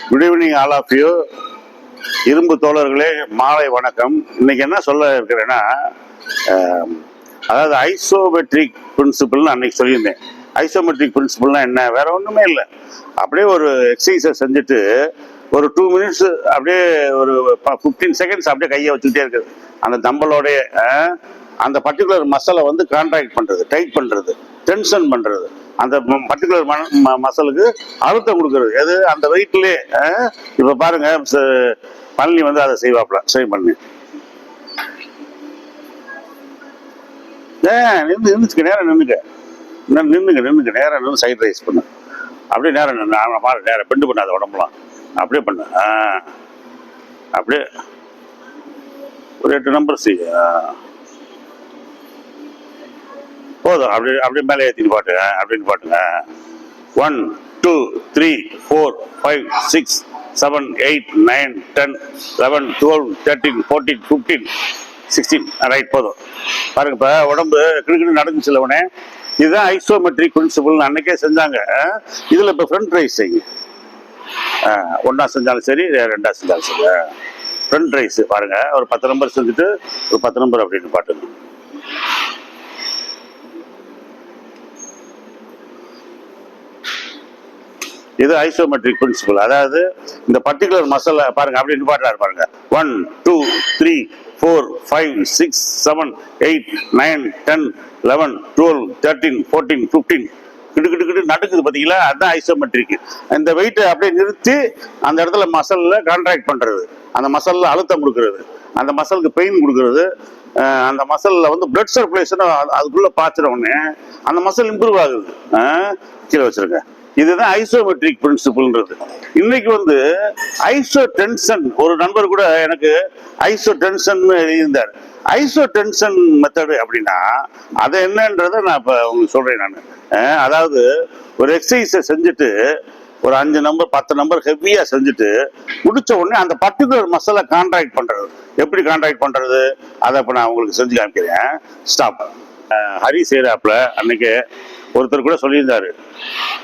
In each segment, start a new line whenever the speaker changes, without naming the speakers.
Good evening all of you. இரும்பு தோழர்களே, மாலை வணக்கம். இன்னைக்கு என்ன சொல்ல இருக்கிறேன்னா, அதாவது ஐசோமெட்ரிக் பிரின்சிபிள்னு அன்னைக்கு சொல்லியிருந்தேன். ஐசோமெட்ரிக் பிரின்சிபிள்னா என்ன? வேற ஒன்றுமே இல்லை. அப்படியே ஒரு எக்ஸசைஸை செஞ்சுட்டு ஒரு 2 மினிட்ஸ் அப்படியே ஒரு 15 செகண்ட்ஸ் அப்படியே கையை வச்சுக்கிட்டே இருக்குது. அந்த தம்பலோடைய அந்த பர்டிகுலர் மசிலை வந்து கான்ட்ராக்ட் பண்ணுறது, டைட் பண்ணுறது, டென்ஷன் பண்ணுறது, அந்த பர்டிகுலர் மசிலுக்கு அழுத்தம் கொடுக்கறது. எது? அந்த வெயிட்லேயே. இப்போ பாருங்க, பழனி வந்து அதை செய்வாப்ல, பண்ணி நின்றுச்சுக்க, நேரம் நின்றுக்க நேரம் நின்று சைட் ரைஸ் பண்ணு. அப்படியே நேரம் நேரம் பெண்டு பண்ணாத உடம்புலாம். அப்படியே பண்ணு. அப்படியே ஒரு 8 நம்பர் செய்ய போதும். அப்படியே மேலே ஏற்றின்னு பாட்டுங்க. அப்படின்னு பாட்டுங்க. 1 2 3 4 5 6 7 8 9 10 11 12 13 14 15 16. ரைட், போதும். பாருங்க, இப்போ உடம்பு கிடுக்கிட்டு நடந்துச்சு உடனே. இதுதான் ஐசோமெட்ரிக் பிரின்சிபிள் அன்னைக்கே செஞ்சாங்க. இதில் இப்போ ஃப்ரண்ட் ரைஸ் செய்யுங்க. ஒன்றா செஞ்சாலும் சரி, 2ஆ செஞ்சாலும் சரி. ஃப்ரண்ட் ரைஸ் பாருங்க, ஒரு 10 நம்பர் செஞ்சுட்டு ஒரு 10 நம்பர் அப்படின்னு பாட்டுங்க. இது ஐசோமெட்ரிக் பிரின்சிபிள். அதாவது இந்த பர்டிகுலர் மசிலை பாருங்க, அப்படி நிப்பாட்டுறாரு பாருங்க. 1 2 3 4 5 6 7 8 9 10 11 12 13 14 15 கிட்டு நடக்குது பார்த்தீங்களா? அதுதான் ஐசோமெட்ரிக். இந்த வெயிட்டை அப்படியே நிறுத்தி அந்த இடத்துல மசில்ல கான்ட்ராக்ட் பண்றது, அந்த மசில்ல அழுத்தம் கொடுக்கறது, அந்த மசிலுக்கு பெயின் கொடுக்கறது, அந்த மசில்ல வந்து பிளட் சர்க்குலேஷன் அதுக்குள்ள பாய்ச்சிட உடனே அந்த மசில் இம்ப்ரூவ் ஆகுது. கீழே வச்சிருக்க. இதுதான் ஐசோமெட்ரிக் பிரின்சிபிள்ன்றது. இன்னைக்கு வந்து ஐசோ டென்ஷன், ஒரு நண்பர் கூட எனக்கு ஐசோ டென்ஷன் எழுதியிருந்தார். ஐசோ டென்ஷன் மெத்தடு அப்படின்னா அது என்னன்றதை நான் இப்போ உங்களுக்கு சொல்றேன் நான். அதாவது ஒரு எக்ஸசைஸை செஞ்சுட்டு ஒரு 5 நம்பர் 10 நம்பர் ஹெவியா செஞ்சுட்டு முடிச்ச உடனே அந்த பர்டிகுலர் மசிலை கான்ட்ராக்ட் பண்றது. எப்படி கான்ட்ராக்ட் பண்றது அதை இப்போ நான் உங்களுக்கு செஞ்சு காமிக்கிறேன். ஸ்டாப். ஹரி செய்யறாப்புல அன்னைக்கு ஒருத்தர் கூட சொல்லியிருந்தாரு,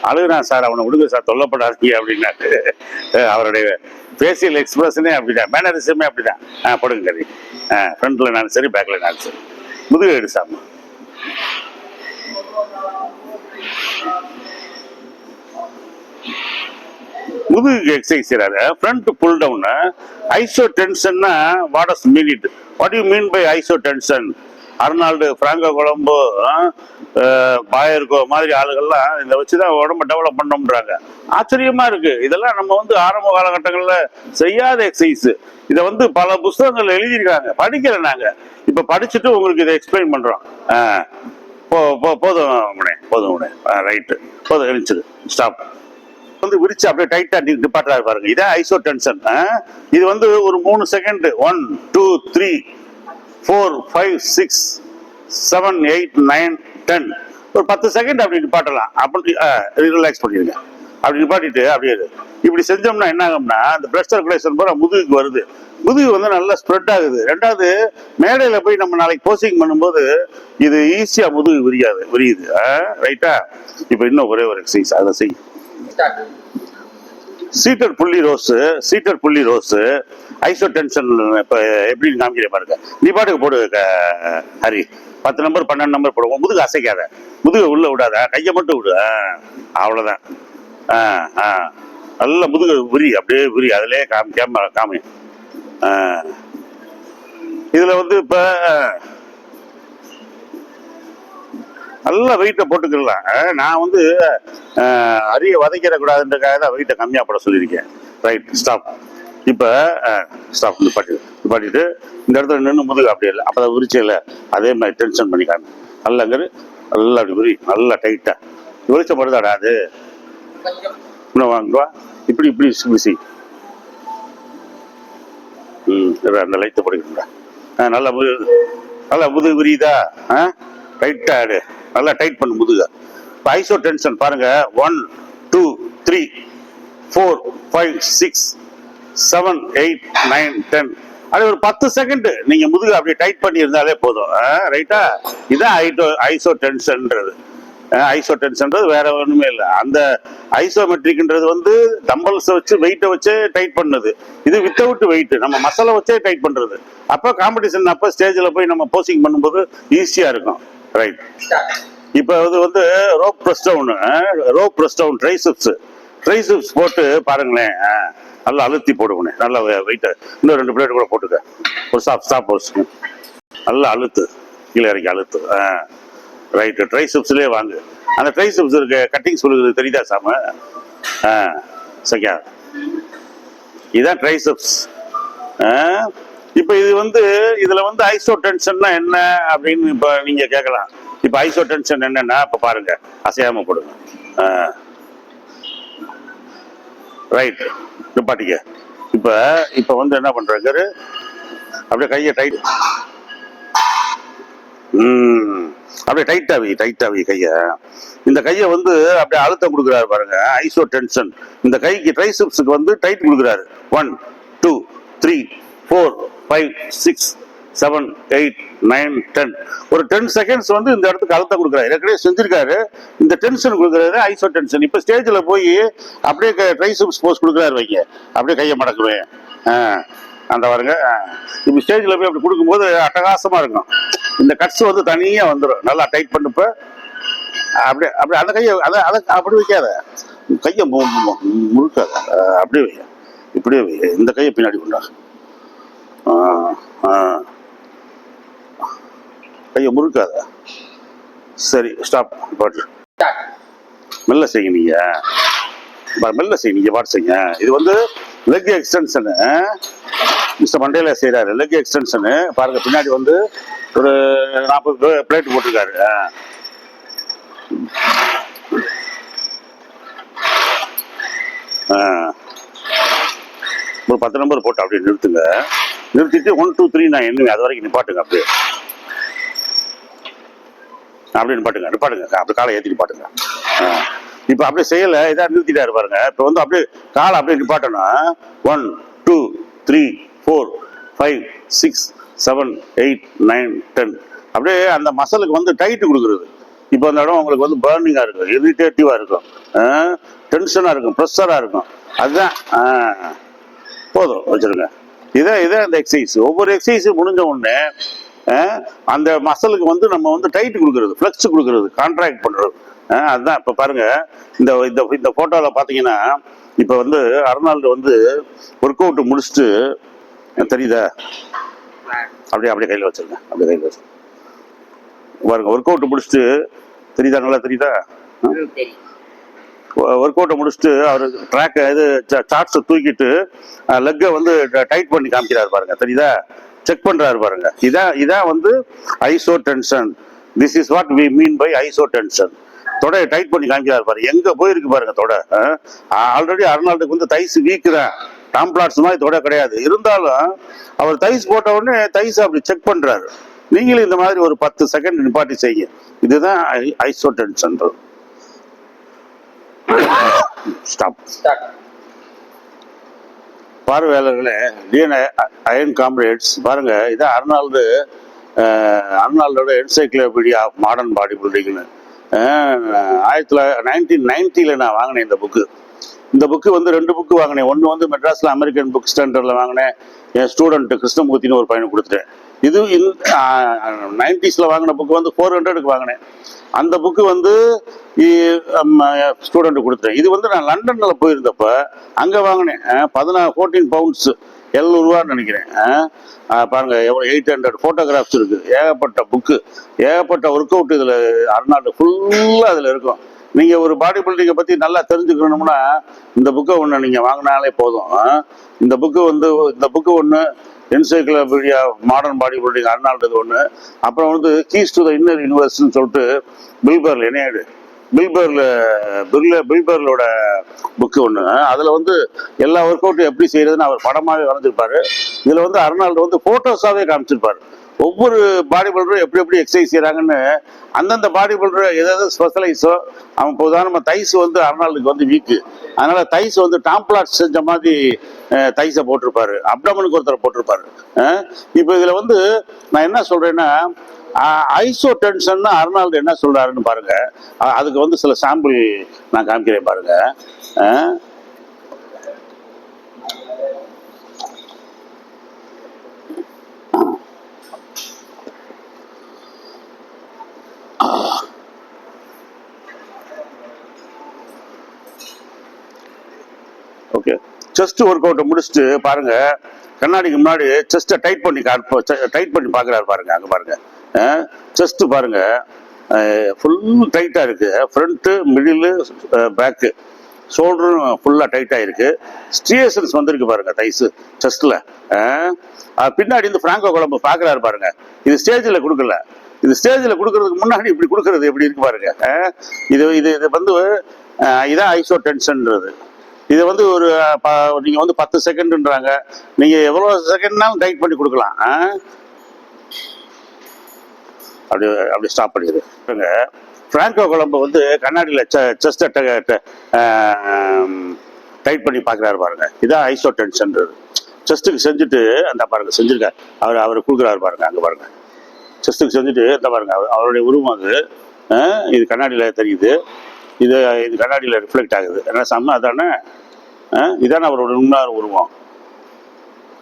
அழுகுனா சார், அவனை விடுங்க சார், தொல்லப்படாதீங்க அப்படின்னாரு. அவருடைய ஃபேஷியல் எக்ஸ்பிரஷனே அப்படிதான், மேனரிசமே அப்படிதான். போடுங்க கறி. ஃப்ரண்ட்ல நான் சரி, பேக்ல நான் சரி. முதுகு எடுசாம முதுகுக்கு எக்ஸசைஸ் செய்யறாரு. Front pull down. ஐசோ டென்ஷன்னா what does mean it? What you mean by isotension? Arnold, Franco Columbo, பாயர்கோ மாதிரி ஆளுகள்லாம் இதை வச்சுதான் உடம்ப டெவலப் பண்ணோம்ன்றாங்க. ஆச்சரியமா இருக்கு. இதெல்லாம் நம்ம வந்து ஆரம்ப காலகட்டங்கள்ல செய்யாத எக்ஸசைஸ். இதை வந்து பல புஸ்தகங்கள் எழுதியிருக்காங்க, படிக்கல நாங்க. இப்ப படிச்சுட்டு உங்களுக்கு இதை எக்ஸ்பிளைன் பண்றோம். போதும். ரைட்டு, போதும், எழுச்சிரு. ஸ்டாப். வந்து விரிச்சு அப்படியே டைட்டா நிப்பாட்டுறாரு பாருங்க. இதான் ஐசோ டென்ஷன். இது வந்து ஒரு 3 செகண்ட். 1 2 3 4 5 6 7 8 9 10 ஒரு 10 செகண்ட் அப்படி நிப்பாட்டலாம். அப்படி ரிலாக்ஸ் பண்ணிடுங்க. அப்படி நிப்பாட்டிட்டு அப்படியே இப்படி செஞ்சோம்னா என்ன ஆகும்னா, அந்த பிளட் சர்க்குலேஷன் பூரா முதுகுக்கு வருது. முதுகு வந்து நல்லா ஸ்ப்ரெட் ஆகுது. ரெண்டாவது, மேடையில போய் நம்ம நாளைக்கு போஸ்டிங் பண்ணும்போது இது ஈஸியா முதுகு விரியுது. ரைட்டா? இப்ப இன்னும் ஒரே ஒரு எக்ஸசைஸ், அதை செய். சீட்டர் புள்ளி ரோஸ் ஐசோ டென்ஷன். இப்ப எப்படி காமிக்கிறேன் பாருங்க. நீ பாட்டுக்கு போடு ஹரி. 10 நம்பர் 12 நம்பர் போடுவோம். முதுகு அசைக்காத, முதுகு உள்ள விடாத, கையை மட்டும் விடு. அவ்வளவுதான். நல்ல முதுகு விரி, அப்படியே விரி. அதுலயே காமி. இதுல வந்து இப்ப நல்லா வெயிட்டை போட்டுக்கலாம். நான் வந்து அரிய வதைக்கிற கூடாதுன்றக்காக தான் வெயிட்டை கம்மியா போட சொல்லியிருக்கேன். Right, stop. இப்ப ஸ்டாப். நிப்பாட்டிட்டு இந்த இடத்துல நின்று முதுகு அப்படியே இல்லை, அப்பதான் விரிச்சல அதே மாதிரி டென்ஷன் பண்ணிக்காம நல்லாங்கிற நல்லா அப்படி விரி, நல்லா டைட்டா. வெளிச்சப்படுதாடா அது? இன்னும் வாங்குவா. இப்படி விசி. அந்த லைட்டை படிக்கணும்டா. நல்லா முதுகு விரியுதா? டைட்டா ஆடு, நல்லா டைட் பண்ணு முதுக. ஐசோ டென்ஷன் பாருங்க. 1 2 3 4 5 6 7 8 9 10 அது ஒரு 10 செகண்ட் நீங்க முதுகு அப்படியே டைட் பண்ணி இருந்தாலே போதும். ரைட்டா? இதான் ஐசோ டென்ஷன்ன்றது. ஐசோடென்ஷன்றது வேற ஒண்ணுமே இல்லை. அந்த ஐசோமெட்ரிக்ன்றது வந்து டம்பல்ஸை வச்சு வெயிட்டை வச்சே டைட் பண்ணுது. இது வித்தவுட் வெயிட் நம்ம மசாலா வச்சே டைட் பண்றது. அப்போ காம்படிஷன் அப்போ ஸ்டேஜில் போய் நம்ம போசிங் பண்ணும்போது ஈஸியா இருக்கும். ரைட். இப்போ இது வந்து ரோப் பிரஸ் டவுன் ட்ரைசெப்ஸ் போட்டு பாருங்களேன். நல்லா அழுத்தி போடுவேன். நல்லா வெயிட் இன்னும் 2 பிளேட் கூட போட்டுக்க. ஒரு ஸ்டாப் வச்சுங்க. நல்லா அழுத்து, கீழே இறக்கி அழுத்து. ரைட்டு. ட்ரைசெப்ஸ்லேயே வாங்கு. அந்த ட்ரைசெப்ஸ் இருக்க கட்டிங்ஸ் கொடுக்குறது தெரியுதா சாம? சரியா? இதுதான் ட்ரைசெப்ஸ். இப்போ இது வந்து இதுல வந்து ஐசோடென்ஷன்னா என்ன அப்படின்னு இப்போ நீங்க கேட்கலாம். இப்போ ஐசோடென்ஷன் என்னன்னா இப்போ பாருங்க, அசையாம போடுங்க. ரைட். நிப்பாட்டிக்க. இப்போ வந்து என்ன பண்றாரு, அப்படியே கையை டைட், அப்படியே டைட்டாவி கைய. இந்த கையை வந்து அப்படியே அழுத்தம் கொடுக்குறாரு பாருங்க, ஐசோ டென்ஷன். இந்த கைக்கு ட்ரைசெப்ஸுக்கு வந்து டைட் கொடுக்குறாரு. 1 2 3 4 5 6 7 8 9 10. ஒரு 10 செகண்ட்ஸ் வந்து இந்த இடத்துக்கு அழுத்தம் கொடுக்குறாரு. ஏற்கனவே செஞ்சிருக்காரு. இந்த டென்ஷன் கொடுக்குறாரு ஐசோ டென்ஷன். இப்போ ஸ்டேஜில் போய் அப்படியே ட்ரைசெப்ஸ் போஸ் கொடுக்குறாரு வைங்க. அப்படியே கையை மடக்குவேன். அந்த பாருங்க. இப்போ ஸ்டேஜில் போய் அப்படி கொடுக்கும்போது அட்டகாசமா இருக்கும். இந்த கட்ஸ் வந்து தனியா வந்துடும். நல்லா டைட் பண்ணப்ப அப்படியே அப்படியே அந்த கையை அதை அப்படி வைக்காத, கையை முழுக்காத. அப்படியே வை, இப்படியே வை. இந்த கையை பின்னாடி கொண்டா. கையை முறுக்காத. சரி, ஸ்டாப். மெல்ல செய்ய நீங்க, மெல்ல செய்ய நீங்க, பாட்டு செய்ய. இது வந்து லெக் எக்ஸ்டென்ஷனு. மிஸ்டர் மண்டேல செய்யறாரு லெக் எக்ஸ்டென்ஷனு. பாருங்க, பின்னாடி வந்து ஒரு 40 பிளேட் போட்டிருக்காரு. ஒரு 10 நம்பர் போட்டு அப்படியே நிறுத்துங்க. நிறுத்திட்டு 1 2 3 நான் என்ன அது வரைக்கும் நிப்பாட்டுங்க. அப்படியே நிப்பாட்டுங்க. அப்படியே காலை ஏற்றி நிப்பாட்டுங்க. இப்போ அப்படியே செய்யல, இதான் நிறுத்திட்டாரு பாருங்க. இப்போ வந்து அப்படியே காலை அப்படியே நிப்பாட்டணும். 1 2 3 4 5 6 7 8 9 10. அப்படியே அந்த மசலுக்கு வந்து டைட்டு கொடுக்குறது. இப்போ அந்த இடம் உங்களுக்கு வந்து பர்னிங்கா இருக்கும், இரிட்டேட்டிவா இருக்கும், டென்ஷனா இருக்கும், ப்ரெஷரா இருக்கும். அதுதான் போதும், வச்சிருங்க. இதான் இந்த எக்ஸசைஸ். ஒவ்வொரு எக்ஸசைஸும் முடிஞ்ச உடனே அந்த மசலுக்கு வந்து நம்ம வந்து டைட் கொடுக்கறது, ஃப்ளெக்ஸ் கொடுக்கறது, கான்ட்ராக்ட் பண்றது. அதுதான் இப்போ பாருங்க, இந்த இந்த போட்டோவில் பார்த்தீங்கன்னா, இப்போ வந்து அர்னால்டு வந்து ஒர்க் அவுட் முடிச்சுட்டு, தெரியுதா? அப்படியே கையில் வச்சிருங்க. அப்படியே கையில் வச்சு பாருங்க. ஒர்க் அவுட் முடிச்சுட்டு தெரியுதா? நல்லா தெரியுதா? ஒர்க் அவுட்டை முடிச்சுட்டு அவர் ட்ராக்கை இது சார்ட்ஸை தூக்கிட்டு லெக்கை வந்து டைட் பண்ணி காமிக்கிறாரு பாருங்க. தெரியுதா? செக் பண்றாரு பாருங்க. இதான் வந்து isotension. This is what we mean by isotension. தொடையை டைட் பண்ணி காமிக்கிறாரு பாருங்க. எங்க போயிருக்கு பாருங்க தொடை. ஆல்ரெடி அர்னால்டுக்கு வந்து தைஸ் வீக் தான், டாம் பிளாட்ஸ் மாதிரி தொடை கிடையாது. இருந்தாலும் அவர் தைஸ் போட்ட உடனே தைஸ் அப்படி செக் பண்றாரு. நீங்களும் இந்த மாதிரி ஒரு 10 செகண்ட் நிப்பாட்டி செய்ய. இதுதான் ஐசோ டென்ஷன். ஸ்டாப். பார்வையாளர்களே, டிஎன் அயன் காம்ரேட்ஸ், பாருங்க, இதான் அர்னால்டோட என்சைக்ளோபீடியா ஆஃப் மாடர்ன் பாடி பில்டிங்னு 1990 நான் வாங்கினேன் இந்த புக்கு. இந்த புக்கு வந்து 2 புக்கு வாங்கினேன். ஒன்று வந்து மெட்ராஸில் அமெரிக்கன் புக் ஸ்டாண்டர்டில் வாங்கினேன். என் ஸ்டூடெண்ட் கிருஷ்ணமூர்த்தின்னு ஒரு பையனை கொடுத்துட்டேன். இது 90s வாங்கின புக்கு வந்து 400க்கு வாங்கினேன். அந்த புக்கு வந்து ஸ்டூடெண்ட் கொடுத்துட்டேன். இது வந்து நான் லண்டனில் போயிருந்தப்ப அங்கே வாங்கினேன். 14 பவுண்ட்ஸ், 700 ரூபான்னு நினைக்கிறேன். பாருங்க, எவ்வளோ 800 ஃபோட்டோகிராஃப்ஸ் இருக்கு. ஏகப்பட்ட புக்கு, ஏகப்பட்ட ஒர்க் அவுட் இதில் அர்னால்டு ஃபுல்லாக அதில் இருக்கும். நீங்கள் ஒரு பாடி பில்டிங்கை பற்றி நல்லா தெரிஞ்சுக்கணும்னா இந்த புக்கை ஒன்று நீங்கள் வாங்கினாலே போதும். இந்த புக்கு ஒன்று encyclopedia modern body building Arnold ஒன்று. அப்புறம் வந்து கீஸ் டு த இன்னர் யூனிவர்ஸ்ன்னு சொல்லிட்டு பில்பர்ல் என்னையாடு பில்பர்லோட புக்கு ஒன்று. அதில் வந்து எல்லா ஒர்க் அவுட்டும் எப்படி செய்யறதுன்னு அவர் படமாகவே வரைஞ்சிருப்பாரு. இதில் வந்து அர்னால்டு வந்து ஃபோட்டோஸாகவே காமிச்சிருப்பாரு. ஒவ்வொரு பாடி பில்டரும் எப்படி எக்ஸசைஸ் செய்யறாங்கன்னு, அந்தந்த பாடி பில்டர் எதாவது ஸ்பெஷலைஸோ. அவன் இப்போ உதாரணமாக தைஸ் வந்து அர்னால்டுக்கு வந்து வீக்கு, அதனால தைஸ் வந்து டாம்பிளாட் செஞ்ச மாதிரி தைஸை போட்டிருப்பாரு. அப்டமனுக்கு ஒருத்தர் போட்டிருப்பாரு. இப்போ இதில் வந்து நான் என்ன சொல்றேன்னா, ஐசோ டென்ஷன் அர்னால்டு என்ன சொல்றாருன்னு பாருங்க. அதுக்கு வந்து சில சாம்பிள் நான் காமிக்கிறேன் பாருங்க. ஓகே, செஸ்ட் ஒர்க் அவுட்டை முடிச்சுட்டு பாருங்க, கண்ணாடிக்கு முன்னாடி செஸ்ட்டை டைட் பண்ணி பார்க்குறாரு பாருங்க. அங்கே பாருங்க, செஸ்ட் பாருங்க ஃபுல் டைட்டாக இருக்கு. ஃப்ரண்ட்டு, மிடில், பேக்கு, ஷோல்டரும் ஃபுல்லாக டைட்டாக இருக்கு. ஸ்ட்ரியேஷன்ஸ் வந்திருக்கு பாருங்க தைஸு செஸ்ட்டில். பின்னாடி இந்த ஃப்ராங்கோ குழம்பு பார்க்குறாரு பாருங்க. இது ஸ்டேஜில் கொடுக்கல, இது ஸ்டேஜில் கொடுக்கறதுக்கு முன்னாடி இப்படி கொடுக்கறது எப்படி இருக்கு பாருங்க. இது இது இது வந்து இதான் ஐசோ டென்ஷன்ன்றது. இது வந்து ஒரு நீங்க வந்து 10 செகண்ட்ன்றாங்க, நீங்க எவ்வளவு செகண்ட்னாலும் டைட் பண்ணி கொடுக்கலாம். அப்படி ஸ்டாப் பண்ணிடுங்க. பிராங்கோ குழம்பு வந்து கண்ணாடியில் செஸ்ட் டைட் பண்ணி பார்க்குறாரு பாருங்க. இதான் ஐசோ டென்ஷன்றது. செஸ்ட்டுக்கு செஞ்சுட்டு அந்த பாருங்க செஞ்சிருக்காரு அவர் கொடுக்குறாரு பாருங்க. அங்கே பாருங்க, செஸ்ட்டுக்கு செஞ்சுட்டு இந்த பாருங்க அவருடைய உருவம் அது. இது கண்ணாடியில் தெரியுது, இது கண்ணாடியில் ரிஃப்ளெக்ட் ஆகுது. என்ன செம்ம அதானே, இதானே அவரோட உண்மையான உருவம்.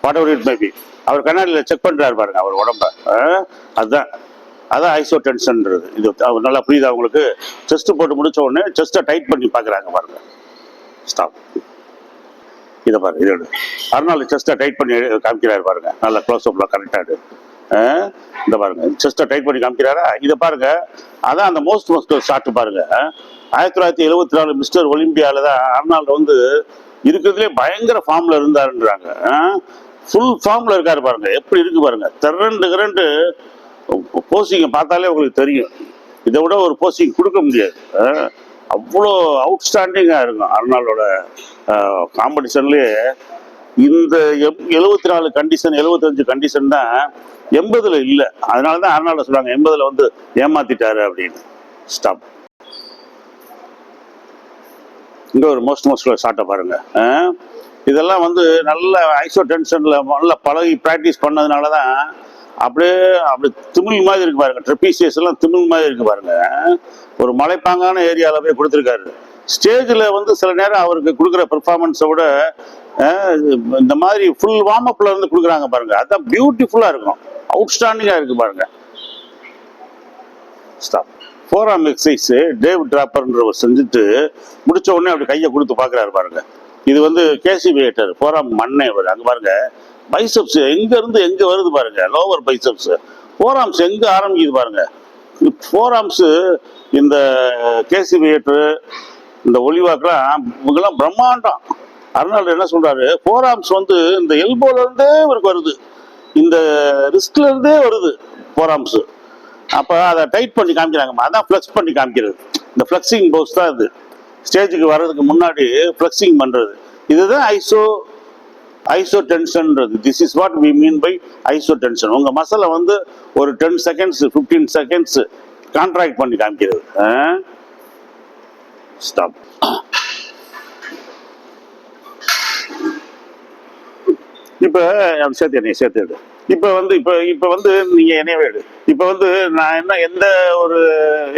Whatever it may be, அவர் கண்ணாடியில் செக் பண்ணுறாரு பாருங்க அவர் உடம்ப. அதான் ஐசோ டென்ஷன்ன்றது. இது நல்லா புரியுதா உங்களுக்கு? செஸ்ட் போட்டு முடிச்ச உடனே செஸ்ட்டை டைட் பண்ணி பார்க்குறாங்க பாருங்க. ஸ்டாப். இதை பாருங்க, இதோட அர்னால்டு செஸ்ட்டை டைட் பண்ணி காமிக்கிறாரு பாருங்க. நல்லா க்ளோஸ் அப்ல கரெக்டாக இந்த பாருங்க, செஸ்ட்டை டைட் பண்ணி காமிக்கிறாரா? இதை பாருங்க, அதான் அந்த மோஸ்ட் ஷாட் பாருங்க. 1974 மிஸ்டர் ஒலிம்பியால தான் அர்னால்டு வந்து இருக்கிறதுலே பயங்கர ஃபார்ம்ல இருந்தாருன்றாங்க. ஃபுல் ஃபார்ம்ல இருக்காரு பாருங்க. எப்படி இருக்கு பாருங்க, திரண்டு போஸ்டிங்க பார்த்தாலே உங்களுக்கு தெரியும். இதை விட ஒரு போஸ்டிங் கொடுக்க முடியாது. அவ்வளோ அவுட்ஸ்டாண்டிங்காக இருக்கும் அர்னால்டோட காம்படிஷன்லேயே. இந்த 74 கண்டிஷன், 75 கண்டிஷன் தான் 80ல் இல்லை. அதனால தான் அர்னால்டு சொல்றாங்க 80ல் வந்து ஏமாத்திட்டாரு அப்படின்னு. ஸ்டாப். இங்க ஒரு மோஸ்ட் ஷார்ட்டை பாருங்க. இதெல்லாம் வந்து நல்ல ஐசோ டென்ஷன்ல நல்ல பழகி ப்ராக்டிஸ் பண்ணதுனால தான் அப்படியே திமிழ் மாதிரி இருக்கு பாருங்க. ட்ரெபீசியஸ் எல்லாம் திமிழ் மாதிரி இருக்கு பாருங்க. ஒரு மலைப்பாங்கான ஏரியாவில் போய் கொடுத்துருக்காரு. ஸ்டேஜில் வந்து சில நேரம் அவருக்கு கொடுக்குற பெர்ஃபார்மன்ஸை விட இந்த மாதிரி ஃபுல் வார்ம் அப்ல இருந்து கொடுக்குறாங்க பாருங்க. அதான் பியூட்டிஃபுல்லா இருக்கும், அவுட்ஸ்டாண்டிங்கா இருக்கு பாருங்க. ஸ்டாப். ஃபோராம் எக்ஸசைஸ் டேவ் டிராப்பர்ன்றவர் செஞ்சுட்டு முடிச்ச உடனே அப்படி கையை கொடுத்து பார்க்குறாரு பாருங்க. இது வந்து கேசி வேட்டர் ஃபோராம் மண்ணே அவர். அங்கே பாருங்க பைசப்ஸ் எங்க இருந்து எங்க வருது பாருங்க. லோவர் பைசப்ஸ், ஃபோராம்ஸ் எங்க ஆரம்பிக்குது பாருங்க. ஃபோராம்ஸ் இந்த கேசி வேட்டர், இந்த ஒலிவாக்கெல்லாம் இவங்கெல்லாம் பிரம்மாண்டம். அர்னால்டு என்ன சொல்றாரு, ஃபோராம்ஸ் வந்து இந்த எல்போல இருந்தே இவருக்கு வருது, இந்த ரிஸ்க்ல இருந்தே வருது ஃபோராம்ஸ். அப்போ அதை டைட் பண்ணி காமிக்கிறாங்க. அதான் ஃப்ளெக்ஸ் பண்ணி காமிக்கிறது. இந்த ஃப்ளெக்சிங் போஸ் தான் இது. ஸ்டேஜுக்கு வர்றதுக்கு முன்னாடி ஃப்ளெக்சிங் பண்றது. இதுதான் ஐசோ டென்ஷன்ன்றது. This is what we mean by isotension. உங்க மசிலை வந்து ஒரு 10 செகண்ட்ஸ் 15 செகண்ட்ஸ் கான்ட்ராக்ட் பண்ணி காமிக்கிறது. ஸ்டாப். இப்போ சேர்த்து இப்போ வந்து நீங்க என்னையவே எடு. இப்போ வந்து நான் எந்த ஒரு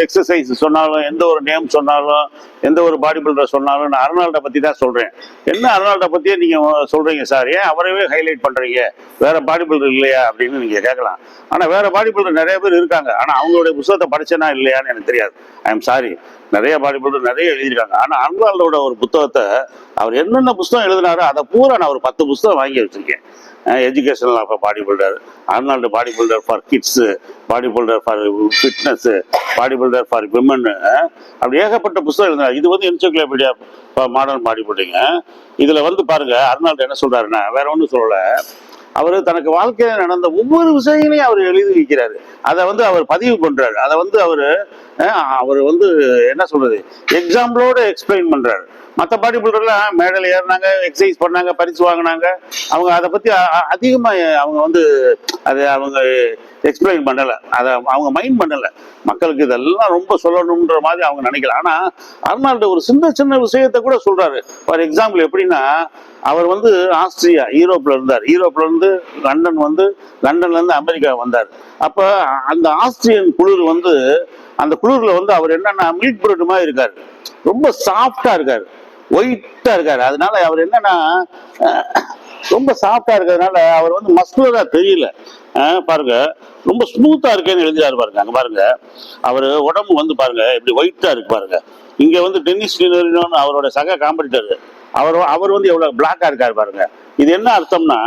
எக்ஸசைஸ் சொன்னாலும், எந்த ஒரு நேம் சொன்னாலும், எந்த ஒரு பாடி பில்டர் சொன்னாலும் நான் அர்னால்டை பத்தி தான் சொல்றேன். என்ன அர்னால்டை பத்தியே நீங்க சொல்றீங்க சார், ஏன் அவரவே ஹைலைட் பண்றீங்க, வேற பாடி பில்டர் இல்லையா அப்படின்னு நீங்க கேட்கலாம். ஆனா வேற பாடி பில்டர் நிறைய பேர் இருக்காங்க. ஆனா அவங்களுடைய புத்தகத்தை படிச்சேனா இல்லையான்னு எனக்கு தெரியாது. I am sorry. நிறைய பாடி பில்டர் நிறைய எழுதியிருக்காங்க. ஆனா அர்னால்டோட ஒரு புத்தகத்தை அவர் என்னென்ன புத்தகம் எழுதினாரோ அதை பூரா நான் ஒரு 10 புத்தகம் வாங்கி வச்சிருக்கேன். Educational of body builder, Arnold body builder for kids, body builder for fitness, body builder for women, அப்படி ஏகப்பட்ட புத்தகம் எழுதினார். இது வந்து என்சைக்ளோபீடியா மாடர்ன் பாடி பில்டிங். இதுல வந்து பாருங்க அர்னால்டு என்ன சொல்றாருன்னா, வேற ஒன்றும் சொல்லல, அவர் தனக்கு வாழ்க்கையில நடந்த ஒவ்வொரு விஷயங்களையும் அவர் எழுதி வைக்கிறாரு. அதை வந்து அவர் பதிவு பண்றாரு. அதை வந்து அவர் அவர் வந்து என்ன சொல்றது, எக்ஸாம்பிளோட எக்ஸ்பிளைன் பண்றாரு. மற்ற பாடி பில்டர்லாம் மேடையில் ஏறினாங்க, எக்ஸசைஸ் பண்ணாங்க, பரிசு வாங்கினாங்க. அவங்க அதை பத்தி அதிகமா அவங்க வந்து அதை அவங்க எக்ஸ்பிளைன் பண்ணல, அதை அவங்க மைண்ட் பண்ணல. மக்களுக்கு இதெல்லாம் ரொம்ப சொல்லணும்ன்ற மாதிரி அவங்க நினைக்கல. ஆனா அர்னால்டு ஒரு சின்ன சின்ன விஷயத்த கூட சொல்றாரு. ஃபார் எக்ஸாம்பிள் எப்படின்னா, அவர் வந்து ஆஸ்திரியா யூரோப்ல இருந்தார். யூரோப்ல இருந்து லண்டன்ல இருந்து அமெரிக்கா வந்தார். அப்ப அந்த ஆஸ்திரியன் குளிர் வந்து, அந்த குளிர்ல வந்து அவர் என்னன்னா மில்க் பிரெட் மாதிரி இருக்காரு, ரொம்ப சாஃப்டா இருக்காரு, ஒயிட்டா இருக்காரு. அதனால அவர் என்னன்னா ரொம்ப சாஃப்டா இருக்கிறதுனால அவர் வந்து மஸ்குலரா தெரியல. பாருங்க, ரொம்ப ஸ்மூத்தா இருக்கேன்னு எழுதியாரு பாருங்க. அங்க பாருங்க, அவர் உடம்பு வந்து பாருங்க இப்படி ஒயிட்டா இருக்கு பாருங்க. இங்க வந்து டென்னிஸ் அவரோட சக காம்படிட்டர், அவர் வந்து எவ்வளவு பிளாக்கா இருக்காரு பாருங்க. இது என்ன அர்த்தம்னா,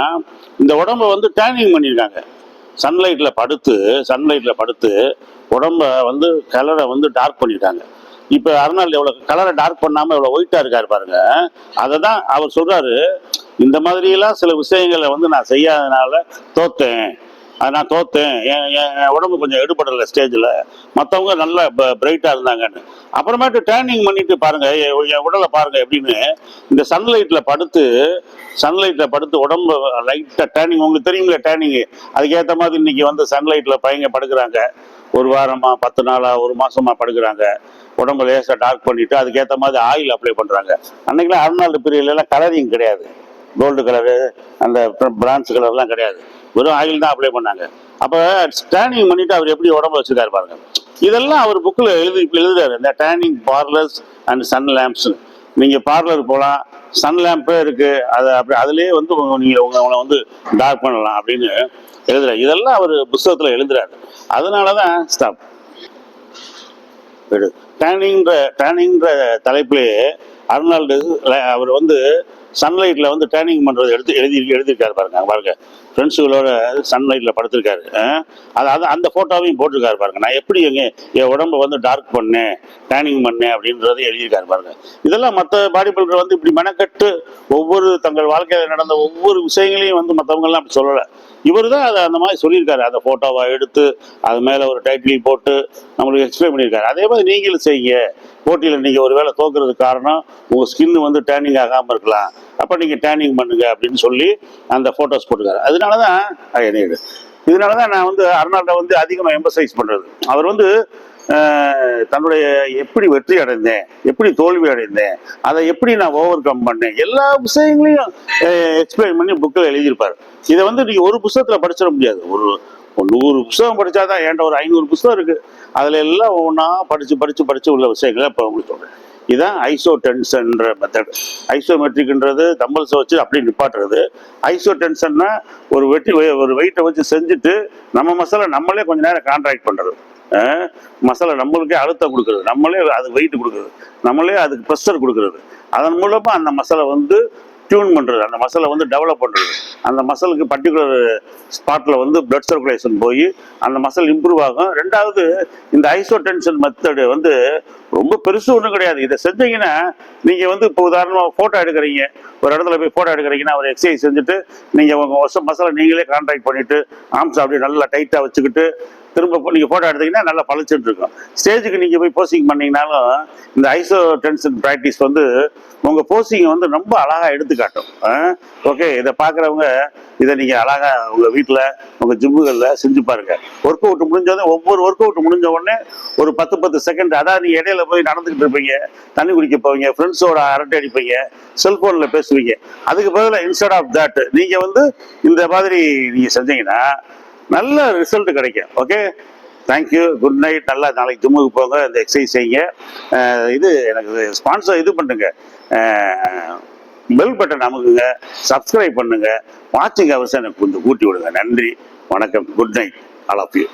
இந்த உடம்ப வந்து டேனிங் பண்ணியிருக்காங்க. சன்லைட்ல படுத்து உடம்ப வந்து கலரை வந்து டார்க் பண்ணிட்டாங்க. இப்ப அர்னால்டு எவ்வளவு கலரை டார்க் பண்ணாம எவ்வளவு ஒயிட்டா இருக்காரு பாருங்க. அதை தான் அவர் சொல்றாரு, இந்த மாதிரி எல்லாம் சில விஷயங்களை வந்து நான் செய்யாதனால தோத்தேன். நான் தோத்தேன், என் உடம்பு கொஞ்சம் எடுபடலை ஸ்டேஜில், மற்றவங்க நல்லா பிரைட்டாக இருந்தாங்கன்னு. அப்புறமேட்டு டேனிங் பண்ணிட்டு பாருங்க, என் உடலை பாருங்க எப்படின்னு. இந்த சன்லைட்டில் படுத்து உடம்பு லைட்டாக டேனிங், உங்களுக்கு தெரியுங்களே டேனிங்கு. அதுக்கேற்ற மாதிரி இன்னைக்கு வந்து சன்லைட்டில் பையங்க படுக்கிறாங்க. ஒரு வாரமா 10 நாளா 1 மாசமா படுக்கிறாங்க. உடம்பு லேசாக டார்க் பண்ணிட்டு அதுக்கேற்ற மாதிரி ஆயில் அப்ளை பண்ணுறாங்க. அன்னைக்கெல்லாம் அர்னால்டு பீரியட்லாம் கலரிங் கிடையாது, கோல்டு கலரு அந்த பிரான்ஸ் கலர்லாம் கிடையாது, வெறும் ஆயில் தான் அப்ளை பண்ணாங்க. அப்போ டேனிங் பண்ணிட்டு அவர் எப்படி உடம்பு வச்சிருக்காரு பாருங்க. இதெல்லாம் அவர் புக்கில் எழுதுறாரு, இந்த tanning parlours and sun lamps. நீங்க பார்லர் போகலாம், சன் லேம்பே இருக்கு, அதை அப்படி அதுலேயே வந்து நீங்க உங்களை வந்து டார்க் பண்ணலாம் அப்படின்னு எழுதுறாரு. இதெல்லாம் அவர் புத்தகத்துல எழுதுறாரு. அதனாலதான் ஸ்டாப் டேனிங்ன்ற தலைப்பிலேயே அர்னால்டு அவர் வந்து சன்லைட்ல வந்து டேனிங் பண்றது எழுதியிருக்காரு பாருங்க. ஃப்ரெண்ட்ஸுகளோட சன்லைட்ல படுத்திருக்காரு. அது அந்த போட்டோவையும் போட்டிருக்காரு பாருங்க. நான் எப்படி என் உடம்ப வந்து டார்க் பண்ணேன், டேனிங் பண்ணேன் அப்படின்றத எழுதியிருக்காரு பாருங்க. இதெல்லாம் மற்ற பாடி பில்டர் வந்து இப்படி மெனக்கட்டு ஒவ்வொரு தங்கள் வாழ்க்கையில நடந்த ஒவ்வொரு விஷயங்களையும் வந்து மற்றவங்க எல்லாம் அப்படி சொல்லலை. இவர் தான் அதை அந்த மாதிரி சொல்லியிருக்காரு. அந்த போட்டோவை எடுத்து அது மேல ஒரு டைட்டில் போட்டு நம்மளுக்கு எக்ஸ்பிளைன் பண்ணியிருக்காரு. அதே மாதிரி நீங்களும் செய்யுங்க. போட்டியில் நீங்க ஒரு வேளை தோக்குறதுக்கு காரணம் உங்க ஸ்கின் வந்து டேனிங் ஆகாம இருக்கலாம், அப்ப நீங்க டேனிங் பண்ணுங்க அப்படின்னு சொல்லி அந்த போட்டோஸ் போட்டுக்காரு. இதனாலதான் நான் வந்து அர்னால்டை வந்து அதிகமா எம்பசைஸ் பண்றது. அவர் வந்து தன்னுடைய எப்படி வெற்றி அடைந்தேன், எப்படி தோல்வி அடைந்தேன், அதை எப்படி நான் ஓவர் கம் பண்ணேன், எல்லா விஷயங்களையும் எக்ஸ்பிளைன் பண்ணி புக்கில் எழுதியிருப்பார். இதை வந்து நீங்க ஒரு புத்தகத்துல படிச்சிட முடியாது. ஒரு 100 புத்தகம் படிச்சாதான், என்கிட்ட ஒரு 500 புத்தகம் இருக்கு, அதுல எல்லாம் ஒவ்வொன்றா படிச்சு உள்ள விஷயங்களை இப்போ உங்களுக்கு சொல்றேன். இதுதான் ஐசோடென்ஷன்ற மெத்தட். ஐசோமெட்ரிக்ன்றது தம்பல்ஸை வச்சு அப்படி நிப்பாட்டுறது. ஐசோடென்ஷன்னா ஒரு வெயிட்டை வச்சு செஞ்சுட்டு நம்ம மசாலா நம்மளே கொஞ்ச நேரம் கான்ட்ராக்ட் பண்றது. மசாலா நம்மளுக்கே அழுத்தம் கொடுக்கறது, நம்மளே அதுக்கு வெயிட் கொடுக்கறது, நம்மளே அதுக்கு ப்ரெஷர் கொடுக்கறது. அதன் மூலமா அந்த மசாலா வந்து டியூன் பண்றது, அந்த மசாலா வந்து டெவலப் பண்றது. அந்த மசாலுக்கு பர்டிகுலர் ஸ்பாட்ல வந்து பிளட் சர்க்குலேஷன் போய் அந்த மசால் இம்ப்ரூவ் ஆகும். ரெண்டாவது, இந்த ஐசோடென்ஷன் மெத்தடு வந்து ரொம்ப பெருசு ஒன்றும் கிடையாது. இதை செஞ்சீங்கன்னா நீங்க வந்து இப்போ உதாரணமாக போட்டோ எடுக்கிறீங்க, ஒரு இடத்துல போய் போட்டோ எடுக்கிறீங்கன்னா ஒரு எக்ஸசைஸ் செஞ்சுட்டு நீங்க உங்க மசாலா நீங்களே கான்ட்ராக்ட் பண்ணிட்டு ஆம்ஸ் அப்படியே நல்லா டைட்டா வச்சுக்கிட்டு திரும்ப நீங்க போட்டோ எடுத்தீங்கன்னா நல்லா பழிச்சுட்டு இருக்கும். ஸ்டேஜுக்கு நீங்க போய் போசிங் பண்ணீங்கன்னாலும் இந்த ஐசோ டென்ஷன் ப்ராக்டிஸ் வந்து உங்க போசிங்கை வந்து ரொம்ப அழகா எடுத்துக்காட்டும். ஓகே, இதை பாக்குறவங்க இதை நீங்க அழகா உங்க வீட்டுல உங்க ஜிம்முகள்ல செஞ்சு பாருங்க. ஒர்க் அவுட் முடிஞ்சோடனே, ஒவ்வொரு ஒர்க் அவுட் முடிஞ்ச உடனே ஒரு 10 செகண்ட், அதாவது நீங்க இடையில போய் நடந்துகிட்டு இருப்பீங்க, தண்ணி குடிக்க போவீங்க, ஃப்ரெண்ட்ஸோட அரட்டை அடிப்பீங்க, செல்போன்ல பேசுவீங்க. அதுக்கு பதிலாக இன்ஸ்டெட் ஆஃப் தட் நீங்க வந்து இந்த மாதிரி நீங்க செஞ்சீங்கன்னா நல்ல ரிசல்ட் கிடைக்கும். Okay, thank you, good night. நல்லா நாளைக்கு ஜிம்முக்கு போங்க, இந்த எக்ஸசைஸ் செய்யுங்க. இது எனக்கு ஸ்பான்சர் இது பண்ணுங்க, பெல் பட்டன் அமுக்குங்க, சப்ஸ்கிரைப் பண்ணுங்க, வாட்சிங் அவர்ஸ் எனக்கு கொஞ்சம் கூட்டி விடுங்க. நன்றி, வணக்கம், good night, all of you.